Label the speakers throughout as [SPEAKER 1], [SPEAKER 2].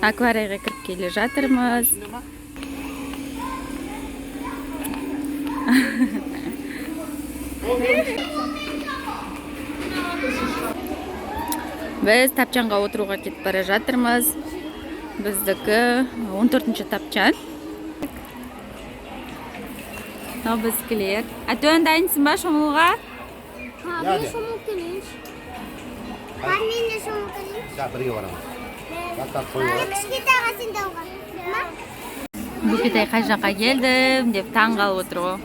[SPEAKER 1] Акварийға кіріп келе жатырмыз. Біз тапчанға отыруға кетіп бара жатырмыз. Біздікі 14-ші тапчан. Bizkiler. Atön dayınсың ба шомылуға?
[SPEAKER 2] Мен шомылып келейінші. Мен де шомылып келейінші.
[SPEAKER 3] Ja, бірге барамыз.
[SPEAKER 2] Кішкентайға сен де алған.
[SPEAKER 1] Бүкетай қай жаққа келдім деп таң қалып отыр ғой.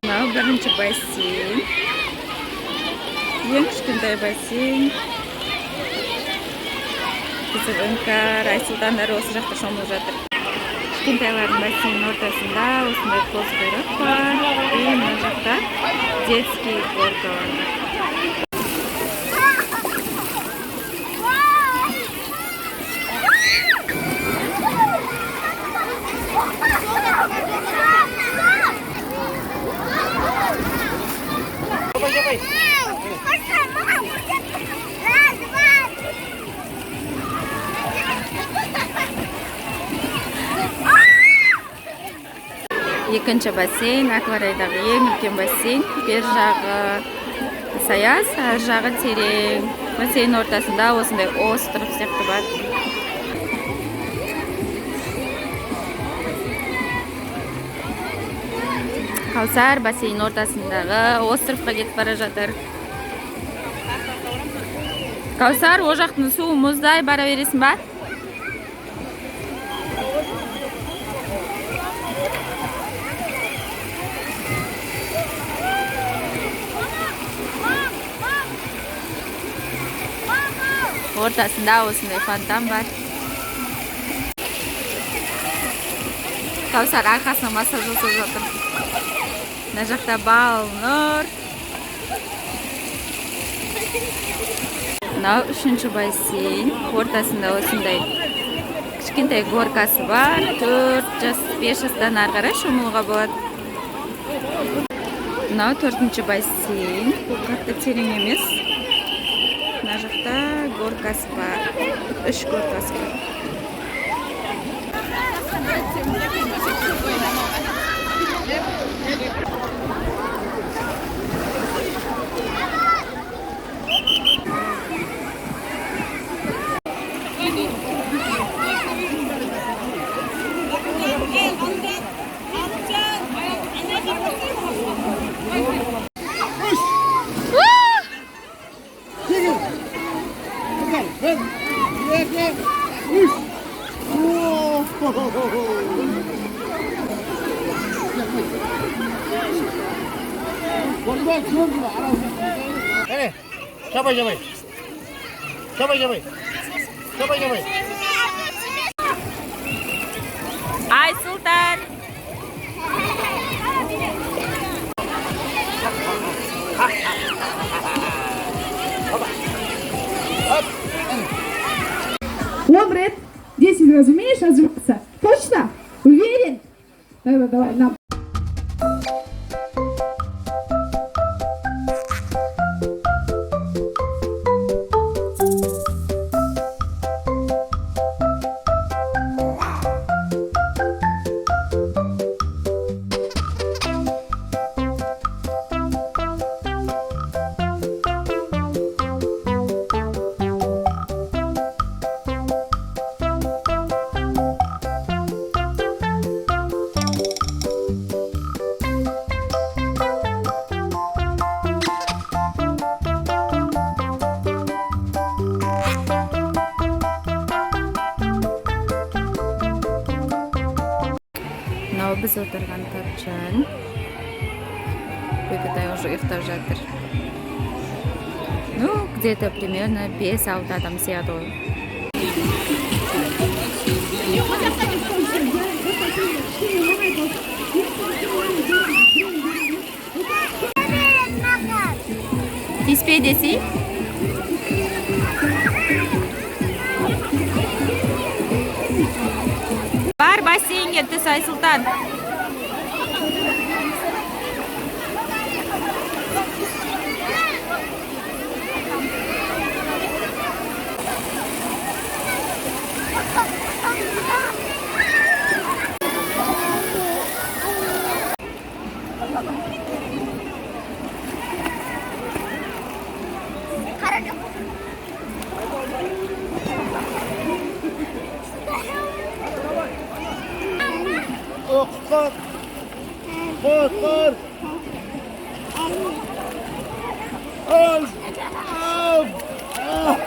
[SPEAKER 1] Мынау бірінші бассейн. Ең кішкентай бассейн. Қызық іңкәр, Айсұлтандар осы жақта шомылып жатыр. Кішкентайлардың бассейннің ортасында осындай қос құйрық бар. Мына жақта детский горка бар. Екінші бассейн, акварийдағы ең үлкен бассейн. Бер жағы саяз, ар жағы терең. Бассейн ортасында осындай остров сияқты бар. Каусар бассейн ортасындағы островқа кетіп бара жатыр. Каусар, о жақтың суы мұздай, бара бересің ба? Ортасында осындай фонтан бар. Каусар арқасына массаж жасап жатыр. Мына жақта балнұр. Мынау үшінші бассейн. Ортасында осындай кішкентай горкасы бар. 4-5 жастан ары қарай шомылуға болады. Мынау төртінші бассейн. Бұл қатты терең емес. Мына жақта горкасы бар. 3 горкасы бар.
[SPEAKER 3] Hadi, 잡아이.
[SPEAKER 1] Айсұлтан!
[SPEAKER 4] Ломред, 10 раз умеешь отжиматься? Точно? Уверен? Давай, нам.
[SPEAKER 1] Біз отырған тапчан. Бүкітай уже ұйықтап жатыр. Ну, где-то примерно 5-6 адам сияды ғой. Тиспей десей? Бар бассейнге түс, Айсұлтан.
[SPEAKER 3] Oh, kor. Kor, kor. Al. Al. Al.